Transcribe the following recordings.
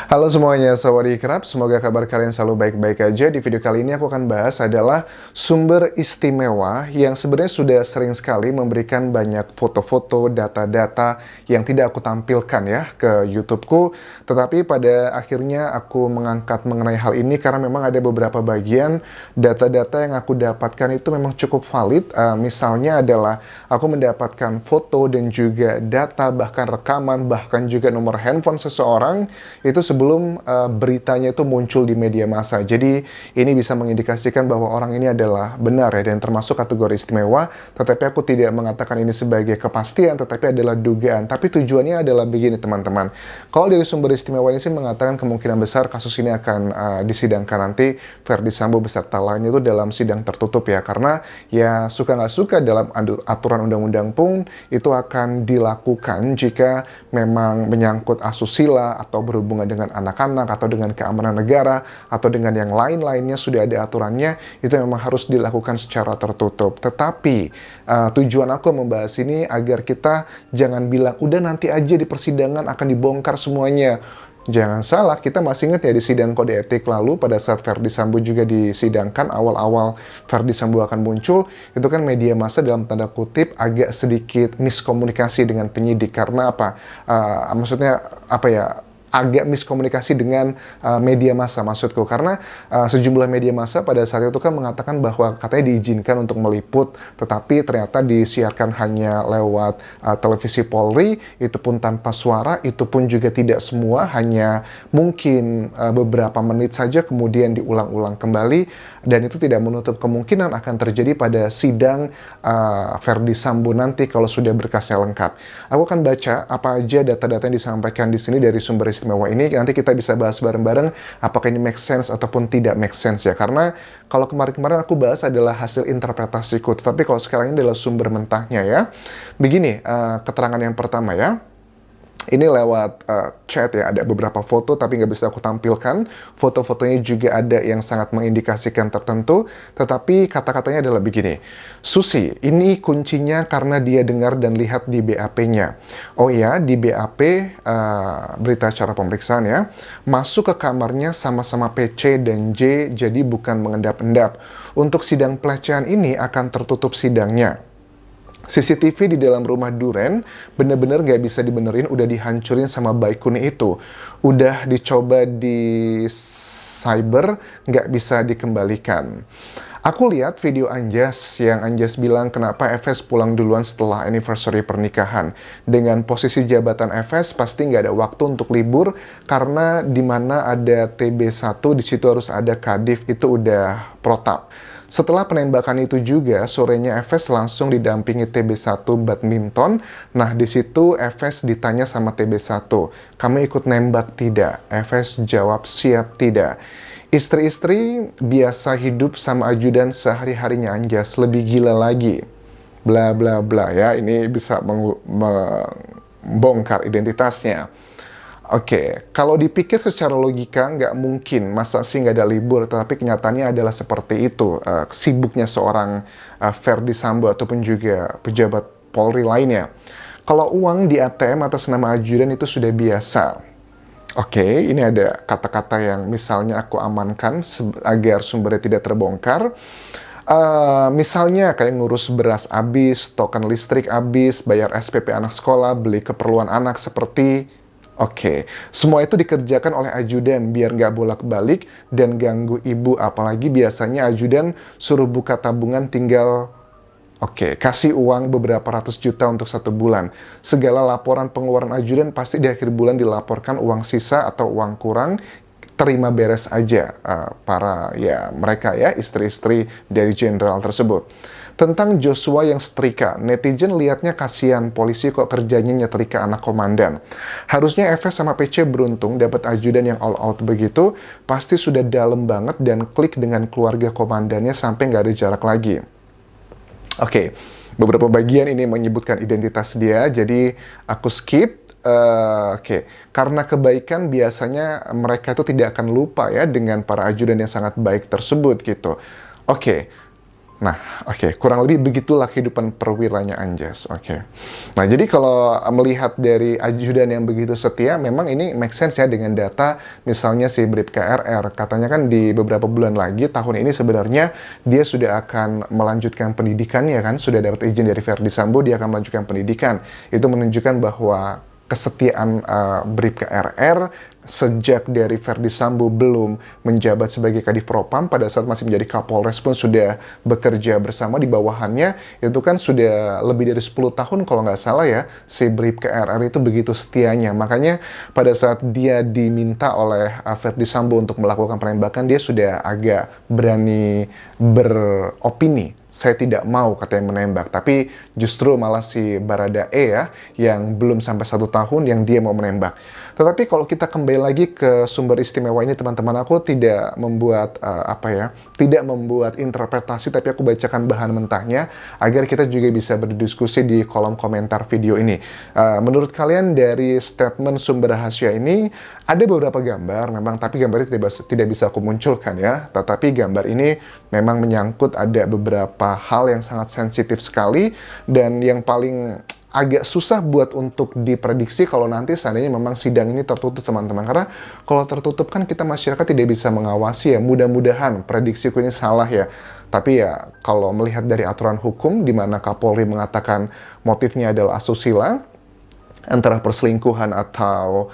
Halo semuanya, sawadee-krap. Semoga kabar kalian selalu baik-baik aja. Di video kali ini aku akan bahas adalah sumber istimewa yang sebenarnya sudah sering sekali memberikan banyak foto-foto, data-data yang tidak aku tampilkan ya ke YouTubeku. Tetapi pada akhirnya aku mengangkat mengenai hal ini karena memang ada beberapa bagian data-data yang aku dapatkan itu memang cukup valid. Misalnya adalah aku mendapatkan foto dan juga data, bahkan rekaman, bahkan juga nomor handphone seseorang itu sebelum beritanya itu muncul di media massa. Jadi ini bisa mengindikasikan bahwa orang ini adalah benar ya dan termasuk kategori istimewa, tetapi aku tidak mengatakan ini sebagai kepastian, tetapi adalah dugaan. Tapi tujuannya adalah begini teman-teman. Kalau dari sumber istimewa ini sih mengatakan kemungkinan besar kasus ini akan disidangkan nanti Verdi Sambo beserta lainnya itu dalam sidang tertutup ya. Karena ya suka nggak suka dalam aturan undang-undang pun itu akan dilakukan jika memang menyangkut asusila atau berhubungan dengan anak-anak atau dengan keamanan negara atau dengan yang lain-lainnya sudah ada aturannya, itu memang harus dilakukan secara tertutup. Tetapi tujuan aku membahas ini agar kita jangan bilang udah nanti aja di persidangan akan dibongkar semuanya. Jangan salah, kita masih ingat ya di sidang kode etik lalu pada saat Verdi Sambo juga disidangkan, awal-awal Verdi Sambo akan muncul, itu kan media massa dalam tanda kutip agak sedikit miskomunikasi dengan penyidik. Karena apa? Maksudnya apa ya? Agak miskomunikasi dengan media massa maksudku, karena sejumlah media massa pada saat itu kan mengatakan bahwa katanya diizinkan untuk meliput, tetapi ternyata disiarkan hanya lewat televisi Polri, itu pun tanpa suara, itu pun juga tidak semua, hanya mungkin beberapa menit saja kemudian diulang-ulang kembali, dan itu tidak menutup kemungkinan akan terjadi pada sidang Verdi Sambo nanti kalau sudah berkasnya lengkap. Aku akan baca apa aja data-data yang disampaikan di sini dari sumber istimewa ini, nanti kita bisa bahas bareng-bareng apakah ini make sense ataupun tidak make sense ya. Karena kalau kemarin-kemarin aku bahas adalah hasil interpretasiku, tetapi kalau sekarang ini adalah sumber mentahnya ya. Begini, keterangan yang pertama ya. Ini lewat chat ya, ada beberapa foto tapi nggak bisa aku tampilkan. Foto-fotonya juga ada yang sangat mengindikasikan tertentu, tetapi kata-katanya adalah begini. Susi, ini kuncinya karena dia dengar dan lihat di BAP-nya. Oh ya, di BAP, berita acara pemeriksaan ya, masuk ke kamarnya sama-sama PC dan J, jadi bukan mengendap-endap. Untuk sidang pelecehan ini akan tertutup sidangnya. CCTV di dalam rumah Duren bener-bener gak bisa dibenerin, udah dihancurin sama Baikuni itu. Udah dicoba di cyber, gak bisa dikembalikan. Aku lihat video Anjas yang Anjas bilang kenapa FS pulang duluan setelah anniversary pernikahan. Dengan posisi jabatan FS pasti nggak ada waktu untuk libur karena di mana ada TB1 di situ harus ada Kadif, itu udah protap. Setelah penembakan itu juga, sorenya FS langsung didampingi TB1 badminton. Nah, di situ FS ditanya sama TB1, kamu ikut nembak tidak? FS jawab siap tidak. Istri-istri biasa hidup sama ajudan sehari-harinya Anjas, lebih gila lagi. Bla bla bla ya, ini bisa membongkar identitasnya. Oke, kalau dipikir secara logika nggak mungkin, masa sih nggak ada libur, tetapi kenyataannya adalah seperti itu. Sibuknya seorang Verdi Sambo ataupun juga pejabat Polri lainnya. Kalau uang di ATM atas nama ajudan itu sudah biasa. Oke, ini ada kata-kata yang misalnya aku amankan agar sumbernya tidak terbongkar. Misalnya kayak ngurus beras habis, token listrik habis, bayar SPP anak sekolah, beli keperluan anak seperti... Oke, semua itu dikerjakan oleh ajudan biar nggak bolak-balik dan ganggu ibu. Apalagi biasanya ajudan suruh buka tabungan tinggal, kasih uang beberapa ratus juta untuk 1 bulan. Segala laporan pengeluaran ajudan pasti di akhir bulan dilaporkan uang sisa atau uang kurang, terima beres aja para ya mereka ya istri-istri dari jenderal tersebut. Tentang Joshua yang setrika, netizen liatnya kasihan, polisi kok kerjanya nyetrika anak komandan. Harusnya FS sama PC beruntung dapat ajudan yang all out begitu, pasti sudah dalam banget dan klik dengan keluarga komandannya sampai nggak ada jarak lagi. Oke, beberapa bagian ini menyebutkan identitas dia, jadi aku skip. Karena kebaikan biasanya mereka itu tidak akan lupa ya dengan para ajudan yang sangat baik tersebut gitu. Nah, oke, kurang lebih begitulah kehidupan perwiranya Anjas. Oke. Nah, jadi kalau melihat dari ajudan yang begitu setia, memang ini make sense ya dengan data misalnya si Bribka RR. Katanya kan di beberapa bulan lagi, tahun ini sebenarnya dia sudah akan melanjutkan pendidikannya kan, sudah dapat izin dari Verdi Sambo, dia akan melanjutkan pendidikan. Itu menunjukkan bahwa kesetiaan Bribka RR sejak dari Verdi Sambo belum menjabat sebagai Kadif Propam, pada saat masih menjadi Kapolres pun sudah bekerja bersama di bawahannya, itu kan sudah lebih dari 10 tahun kalau nggak salah ya, si Bribka RR itu begitu setianya. Makanya pada saat dia diminta oleh Verdi Sambo untuk melakukan penembakan, dia sudah agak berani beropini. Saya tidak mau katanya menembak, tapi justru malah si Baradae ya, yang belum sampai 1 tahun yang dia mau menembak. Tetapi kalau kita kembali lagi ke sumber istimewa ini, teman-teman, aku tidak membuat tidak membuat interpretasi, tapi aku bacakan bahan mentahnya agar kita juga bisa berdiskusi di kolom komentar video ini. Menurut kalian dari statement sumber rahasia ini ada beberapa gambar memang, tapi gambarnya tidak bisa aku munculkan ya. Tetapi gambar ini memang menyangkut ada beberapa hal yang sangat sensitif sekali dan yang paling agak susah buat untuk diprediksi kalau nanti seandainya memang sidang ini tertutup, teman-teman. Karena kalau tertutup kan kita masyarakat tidak bisa mengawasi ya. Mudah-mudahan prediksiku ini salah ya. Tapi ya kalau melihat dari aturan hukum di mana Kapolri mengatakan motifnya adalah asusila, antara perselingkuhan atau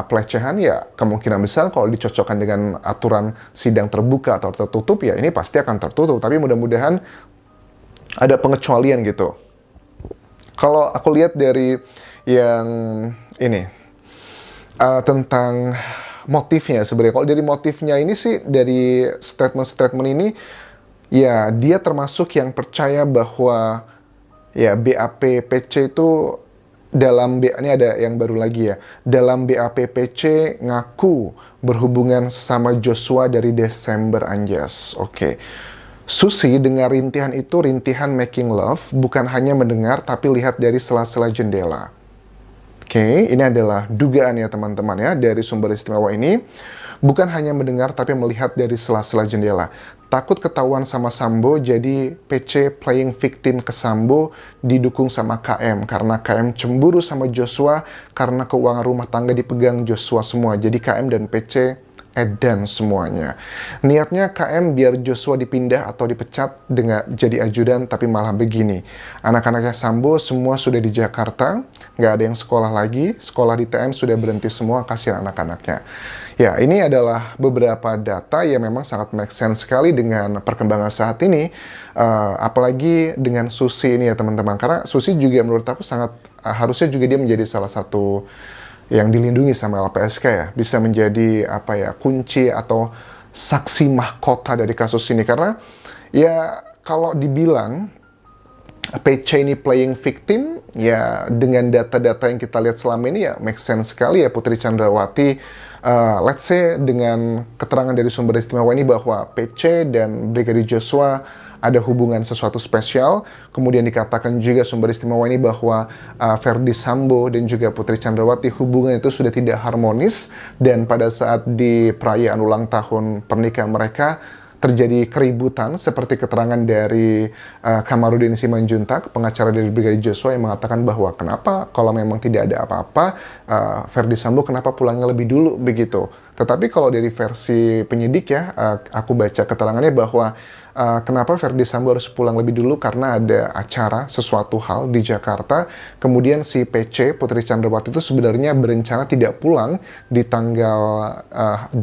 pelecehan, ya kemungkinan besar kalau dicocokkan dengan aturan sidang terbuka atau tertutup ya ini pasti akan tertutup. Tapi mudah-mudahan ada pengecualian gitu. Kalau aku lihat dari yang ini tentang motifnya sebenarnya, kalau dari motifnya ini sih, dari statement-statement ini ya dia termasuk yang percaya bahwa ya BAP PC itu dalam ini ada yang baru lagi ya, dalam BAP PC ngaku berhubungan sama Joshua dari Desember, Anjas. Oke. Susi dengar rintihan itu, rintihan making love, bukan hanya mendengar tapi lihat dari sela-sela jendela. Oke, ini adalah dugaan ya teman-teman ya dari sumber istimewa ini. Bukan hanya mendengar tapi melihat dari sela-sela jendela. Takut ketahuan sama Sambo, jadi PC playing victim ke Sambo didukung sama KM. Karena KM cemburu sama Joshua karena keuangan rumah tangga dipegang Joshua semua. Jadi KM dan PC edan semuanya. Niatnya KM biar Joshua dipindah atau dipecat dengan jadi ajudan, tapi malah begini. Anak-anaknya Sambo semua sudah di Jakarta, nggak ada yang sekolah lagi, sekolah di TN sudah berhenti semua, kasihan anak-anaknya. Ya, ini adalah beberapa data yang memang sangat make sense sekali dengan perkembangan saat ini, apalagi dengan Susi ini ya teman-teman. Karena Susi juga menurut aku sangat, harusnya juga dia menjadi salah satu yang dilindungi sama LPSK ya, bisa menjadi kunci atau saksi mahkota dari kasus ini. Karena ya kalau dibilang PC ini playing victim, ya dengan data-data yang kita lihat selama ini ya make sense sekali ya. Putri Chandrawati, let's say dengan keterangan dari sumber istimewa ini bahwa PC dan Brigadir Joshua ada hubungan sesuatu spesial. Kemudian dikatakan juga sumber istimewa ini bahwa Verdi Sambo dan juga Putri Chandrawati hubungan itu sudah tidak harmonis, dan pada saat di perayaan ulang tahun pernikahan mereka terjadi keributan, seperti keterangan dari Kamarudin Simanjuntak, pengacara dari Brigadir Joshua, yang mengatakan bahwa kenapa kalau memang tidak ada apa-apa, Verdi Sambo kenapa pulangnya lebih dulu begitu. Tetapi kalau dari versi penyidik ya, aku baca keterangannya bahwa kenapa Verdi Sambo harus pulang lebih dulu, karena ada acara sesuatu hal di Jakarta. Kemudian si PC, Putri Chandrawati, itu sebenarnya berencana tidak pulang di tanggal 8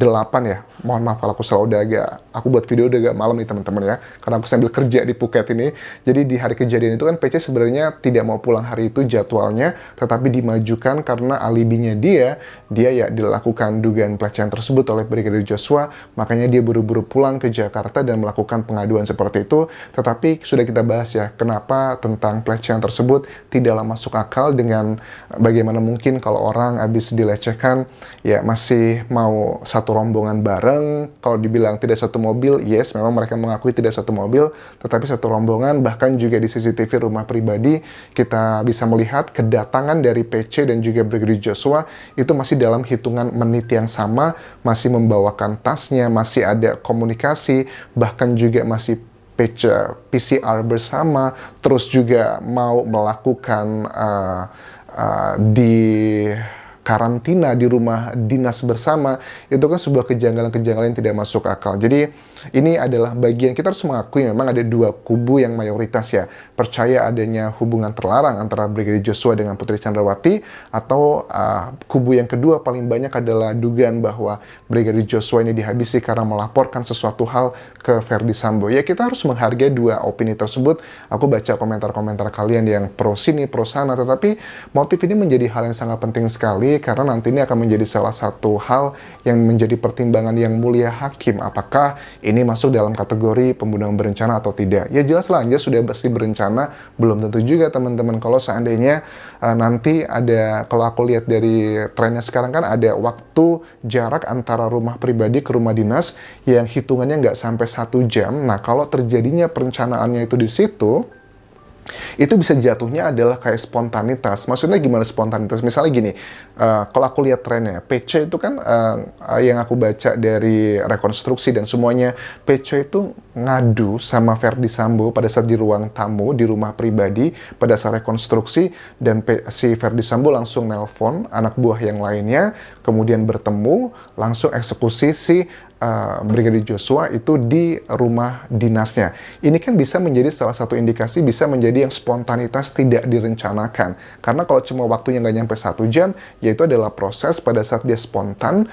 ya. Mohon maaf kalau aku selalu aku buat video udah agak malam nih teman-teman ya, karena aku sambil kerja di Phuket ini. Jadi di hari kejadian itu kan PC sebenarnya tidak mau pulang hari itu jadwalnya, tetapi dimajukan karena alibinya dia ya dilakukan dugaan pelecehan tersebut oleh Brigadir Joshua. Makanya dia buru-buru pulang ke Jakarta dan melakukan pengaduan seperti itu. Tetapi sudah kita bahas ya, kenapa tentang pelecehan tersebut tidaklah masuk akal, dengan bagaimana mungkin kalau orang habis dilecehkan ya masih mau satu rombongan bareng. Kalau dibilang tidak satu mobil, yes, memang mereka mengakui tidak satu mobil, tetapi satu rombongan. Bahkan juga di CCTV rumah pribadi kita bisa melihat kedatangan dari PC dan juga Brigadir Joshua itu masih dalam hitungan menit yang sama, masih membawakan tasnya, masih ada komunikasi, bahkan juga masih PCR bersama, terus juga mau melakukan di karantina di rumah dinas bersama, itu kan sebuah kejanggalan-kejanggalan yang tidak masuk akal. Jadi ini adalah bagian, kita harus mengakui memang ada dua kubu yang mayoritas ya, percaya adanya hubungan terlarang antara Brigadir Joshua dengan Putri Chandrawati, atau kubu yang kedua paling banyak adalah dugaan bahwa Brigadir Joshua ini dihabisi karena melaporkan sesuatu hal ke Verdi Sambo. Ya, kita harus menghargai dua opini tersebut. Aku baca komentar-komentar kalian yang pro sini, pro sana, tetapi motif ini menjadi hal yang sangat penting sekali, karena nanti ini akan menjadi salah satu hal yang menjadi pertimbangan yang mulia hakim, apakah ini masuk dalam kategori pembunuhan berencana atau tidak. Ya jelas lah, aja sudah pasti berencana, belum tentu juga teman-teman. Kalau seandainya nanti ada, kalau aku lihat dari trennya sekarang kan ada waktu jarak antara rumah pribadi ke rumah dinas yang hitungannya nggak sampai 1 jam. Nah, kalau terjadinya perencanaannya itu di situ, itu bisa jatuhnya adalah kayak spontanitas. Maksudnya gimana spontanitas? Misalnya gini, kalau aku lihat trennya, PC itu kan yang aku baca dari rekonstruksi dan semuanya, PC itu ngadu sama Verdi Sambo pada saat di ruang tamu, di rumah pribadi, pada saat rekonstruksi, dan si Verdi Sambo langsung nelpon anak buah yang lainnya, kemudian bertemu, langsung eksekusi si Brigadir Joshua itu di rumah dinasnya. Ini kan bisa menjadi salah satu indikasi, bisa menjadi yang spontanitas tidak direncanakan. Karena kalau cuma waktunya nggak nyampe 1 jam, yaitu adalah proses pada saat dia spontan,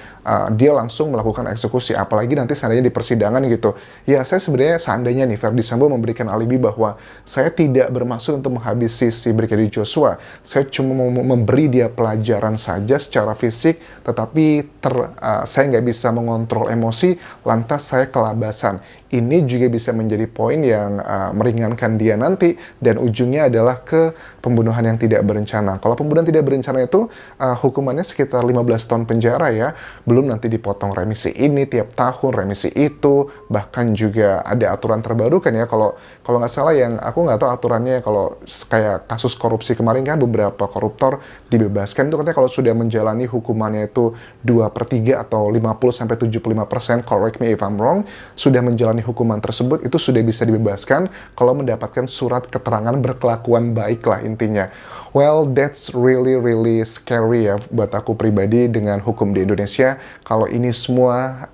dia langsung melakukan eksekusi. Apalagi nanti seandainya di persidangan gitu. Ya, saya sebenarnya seandainya nih Verdi Sambo memberikan alibi bahwa saya tidak bermaksud untuk menghabisi si Brigadir Joshua. Saya cuma mau memberi dia pelajaran saja secara fisik, tetapi saya nggak bisa mengontrol emosi, lantas saya kelabasan. Ini juga bisa menjadi poin yang meringankan dia nanti, dan ujungnya adalah ke pembunuhan yang tidak berencana. Kalau pembunuhan tidak berencana itu hukumannya sekitar 15 tahun penjara ya, belum nanti dipotong remisi ini tiap tahun, remisi itu, bahkan juga ada aturan terbaru kan ya, kalau nggak salah, yang aku nggak tahu aturannya, kalau kayak kasus korupsi kemarin kan beberapa koruptor dibebaskan, itu katanya kalau sudah menjalani hukumannya itu 2/3 atau 50-75%, correct me if I'm wrong, sudah menjalani hukuman tersebut, itu sudah bisa dibebaskan kalau mendapatkan surat keterangan berkelakuan baik lah intinya. Well, that's really scary ya buat aku pribadi dengan hukum di Indonesia, kalau ini semua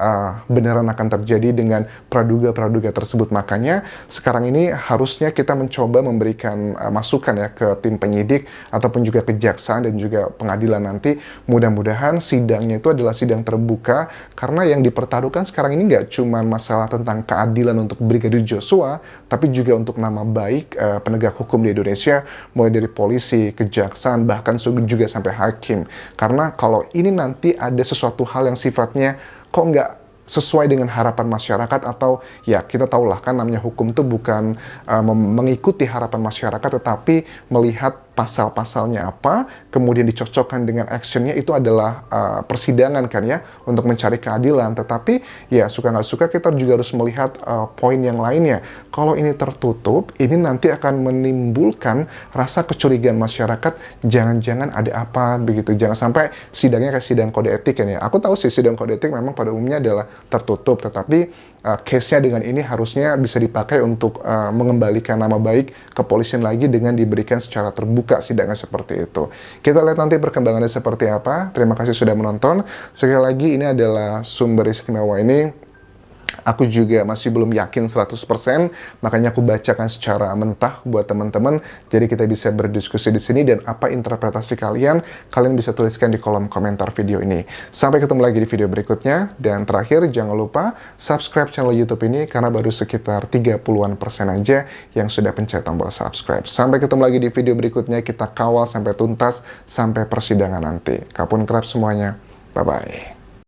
beneran akan terjadi dengan praduga-praduga tersebut. Makanya sekarang ini harusnya kita mencoba memberikan masukan ya ke tim penyidik ataupun juga kejaksaan dan juga pengadilan nanti. Mudah-mudahan sidangnya itu adalah sidang terbuka, karena yang dipertaruhkan sekarang ini nggak cuma masalah tentang keadilan untuk Brigadir Joshua, tapi juga untuk nama baik penegak hukum di Indonesia, mulai dari polisi, kejaksaan, bahkan juga sampai hakim. Karena kalau ini nanti ada sesuatu hal yang sifatnya kok nggak sesuai dengan harapan masyarakat, atau ya kita tahulah kan namanya hukum itu bukan mengikuti harapan masyarakat, tetapi melihat pasal-pasalnya apa, kemudian dicocokkan dengan actionnya, itu adalah persidangan kan ya, untuk mencari keadilan. Tetapi ya suka nggak suka kita juga harus melihat poin yang lainnya. Kalau ini tertutup, ini nanti akan menimbulkan rasa kecurigaan masyarakat, jangan-jangan ada apa begitu. Jangan sampai sidangnya kayak sidang kode etik kan ya. Aku tahu sih sidang kode etik memang pada umumnya adalah tertutup, tetapi case-nya dengan ini harusnya bisa dipakai untuk mengembalikan nama baik kepolisian lagi dengan diberikan secara terbuka sidangnya seperti itu. Kita lihat nanti perkembangannya seperti apa. Terima kasih sudah menonton. Sekali lagi, ini adalah sumber istimewa ini. Aku juga masih belum yakin 100%, makanya aku bacakan secara mentah buat teman-teman. Jadi kita bisa berdiskusi di sini, dan apa interpretasi kalian bisa tuliskan di kolom komentar video ini. Sampai ketemu lagi di video berikutnya, dan terakhir jangan lupa subscribe channel YouTube ini, karena baru sekitar 30% aja yang sudah pencet tombol subscribe. Sampai ketemu lagi di video berikutnya, kita kawal sampai tuntas, sampai persidangan nanti. Kapun kerap semuanya, bye-bye.